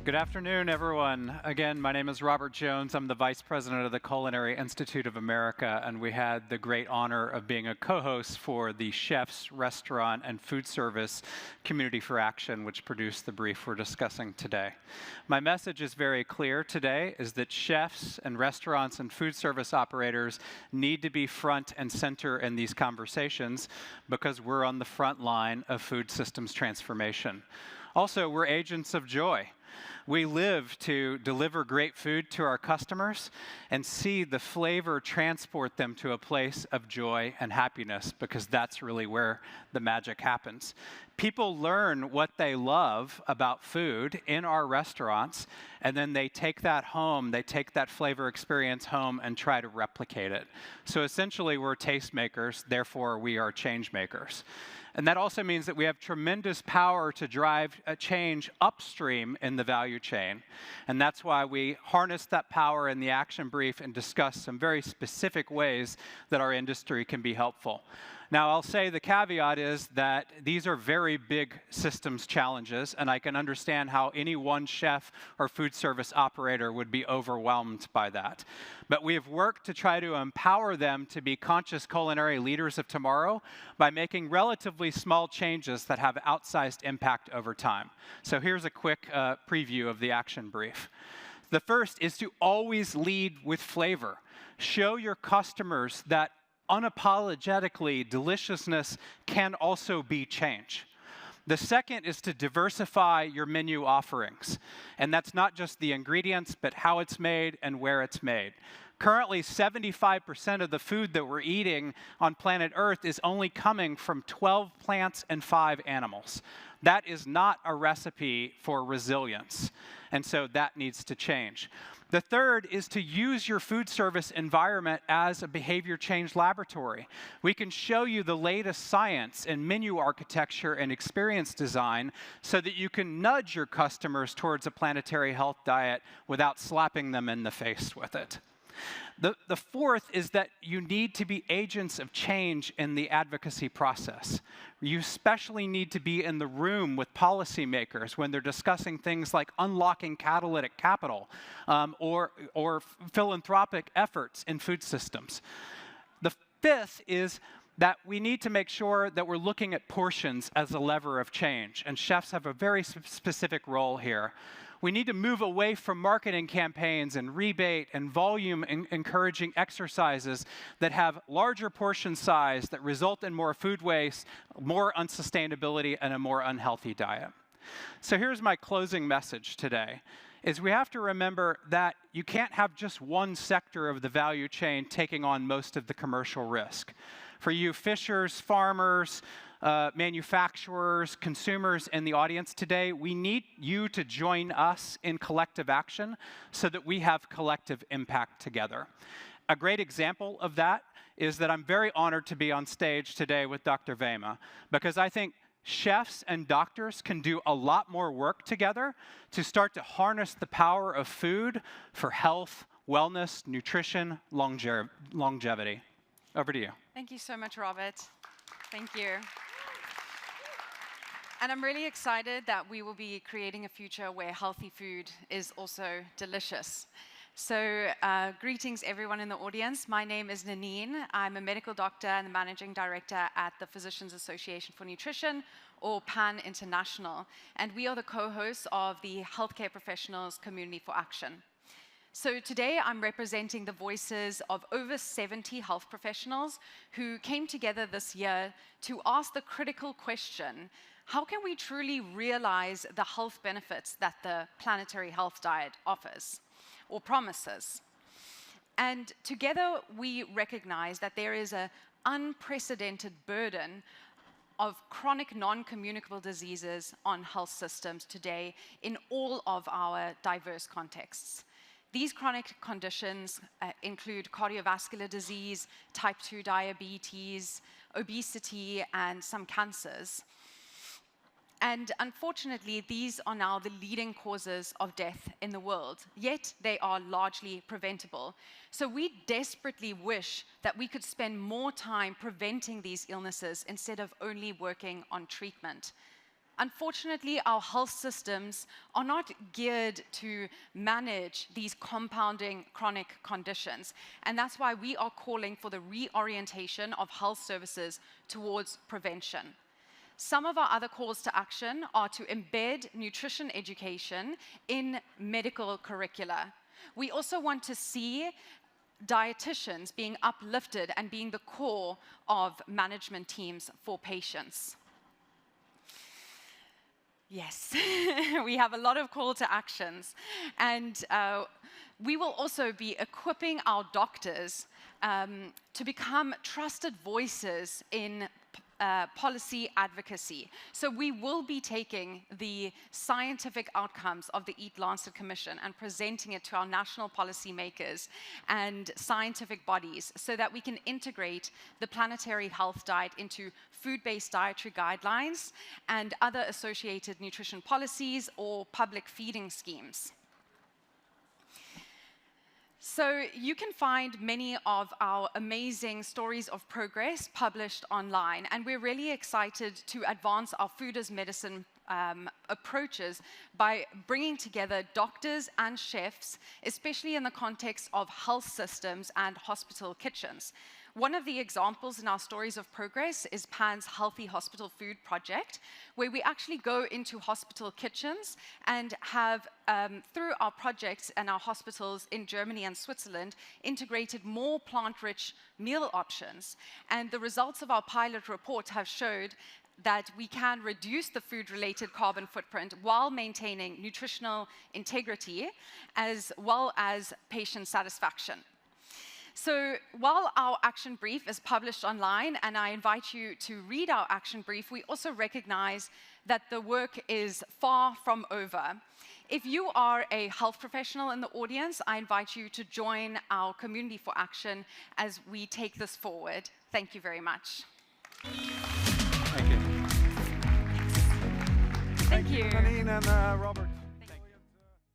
Good afternoon, everyone. Again, my name is Robert Jones. I'm the Vice President of the Culinary Insitute of America, and we had the great honor of being a co-host for the Chefs, Restaurant, and Food Service Community for Action, which produced the brief we're discussing today. My message is very clear today, is that chefs and restaurants and food service operators need to be front and center in these conversations because we're on the front line of food systems transformation. Also, we're agents of joy. We live to deliver great food to our customers and see the flavor transport them to a place of joy and happiness, because that's really where the magic happens. People learn what they love about food in our restaurants, and then they take that home, they take that flavor experience home and try to replicate it. So essentially, we're tastemakers, therefore we are change makers. And that also means that we have tremendous power to drive a change upstream in the value chain. And that's why we harness that power in the action brief and discuss some very specific ways that our industry can be helpful. Now, I'll say the caveat is that these are very big systems challenges, and I can understand how any one chef or food service operator would be overwhelmed by that. But we have worked to try to empower them to be conscious culinary leaders of tomorrow by making relatively small changes that have outsized impact over time. So here's a quick preview of the action brief. The first is to always lead with flavor. Show your customers that unapologetically, deliciousness can also be change. The second is to diversify your menu offerings. And that's not just the ingredients, but how it's made and where it's made. Currently, 75% of the food that we're eating on planet Earth is only coming from 12 plants and 5 animals. That is not a recipe for resilience. And so that needs to change. The third is to use your food service environment as a behavior change laboratory. We can show you the latest science in menu architecture and experience design so that you can nudge your customers towards a planetary health diet without slapping them in the face with it. The fourth is that you need to be agents of change in the advocacy process. You especially need to be in the room with policymakers when they're discussing things like unlocking catalytic capital or philanthropic efforts in food systems. The fifth is that we need to make sure that we're looking at portions as a lever of change, and chefs have a very specific role here. We need to move away from marketing campaigns and rebate and volume encouraging exercises that have larger portion size that result in more food waste, more unsustainability, and a more unhealthy diet. So here's my closing message today, is we have to remember that you can't have just one sector of the value chain taking on most of the commercial risk. For you fishers, farmers, manufacturers, consumers in the audience today, we need you to join us in collective action so that we have collective impact together. A great example of that is that I'm very honored to be on stage today with Dr. Wyma, because I think chefs and doctors can do a lot more work together to start to harness the power of food for health, wellness, nutrition, longevity. Over to you. Thank you so much, Robert. Thank you. And I'm really excited that we will be creating a future where healthy food is also delicious. So greetings, everyone in the audience. My name is Nanine. I'm a medical doctor and the managing director at the Physicians Association for Nutrition, or PAN International. And we are the co-hosts of the Healthcare Professionals Community for Action. So today I'm representing the voices of over 70 health professionals who came together this year to ask the critical question: how can we truly realize the health benefits that the planetary health diet offers or promises? And together we recognize that there is an unprecedented burden of chronic non-communicable diseases on health systems today in all of our diverse contexts. These chronic conditions include cardiovascular disease, type 2 diabetes, obesity, and some cancers. And unfortunately, these are now the leading causes of death in the world, yet they are largely preventable. So we desperately wish that we could spend more time preventing these illnesses instead of only working on treatment. Unfortunately, our health systems are not geared to manage these compounding chronic conditions. And that's why we are calling for the reorientation of health services towards prevention. Some of our other calls to action are to embed nutrition education in medical curricula. We also want to see dietitians being uplifted and being the core of management teams for patients. Yes, we have a lot of call to actions. And we will also be equipping our doctors to become trusted voices in policy advocacy. So we will be taking the scientific outcomes of the Eat Lancet Commission and presenting it to our national policymakers and scientific bodies so that we can integrate the planetary health diet into food-based dietary guidelines and other associated nutrition policies or public feeding schemes. So you can find many of our amazing stories of progress published online, and we're really excited to advance our food as medicine approaches by bringing together doctors and chefs, especially in the context of health systems and hospital kitchens. One of the examples in our stories of progress is Pan's Healthy Hospital Food Project, where we actually go into hospital kitchens and have, through our projects and our hospitals in Germany and Switzerland, integrated more plant-rich meal options. And the results of our pilot report have showed that we can reduce the food-related carbon footprint while maintaining nutritional integrity as well as patient satisfaction. So while our action brief is published online, and I invite you to read our action brief, we also recognize that the work is far from over. If you are a health professional in the audience, I invite you to join our Community for Action as we take this forward. Thank you very much. Thank you. Thank you. Nanine and Robert.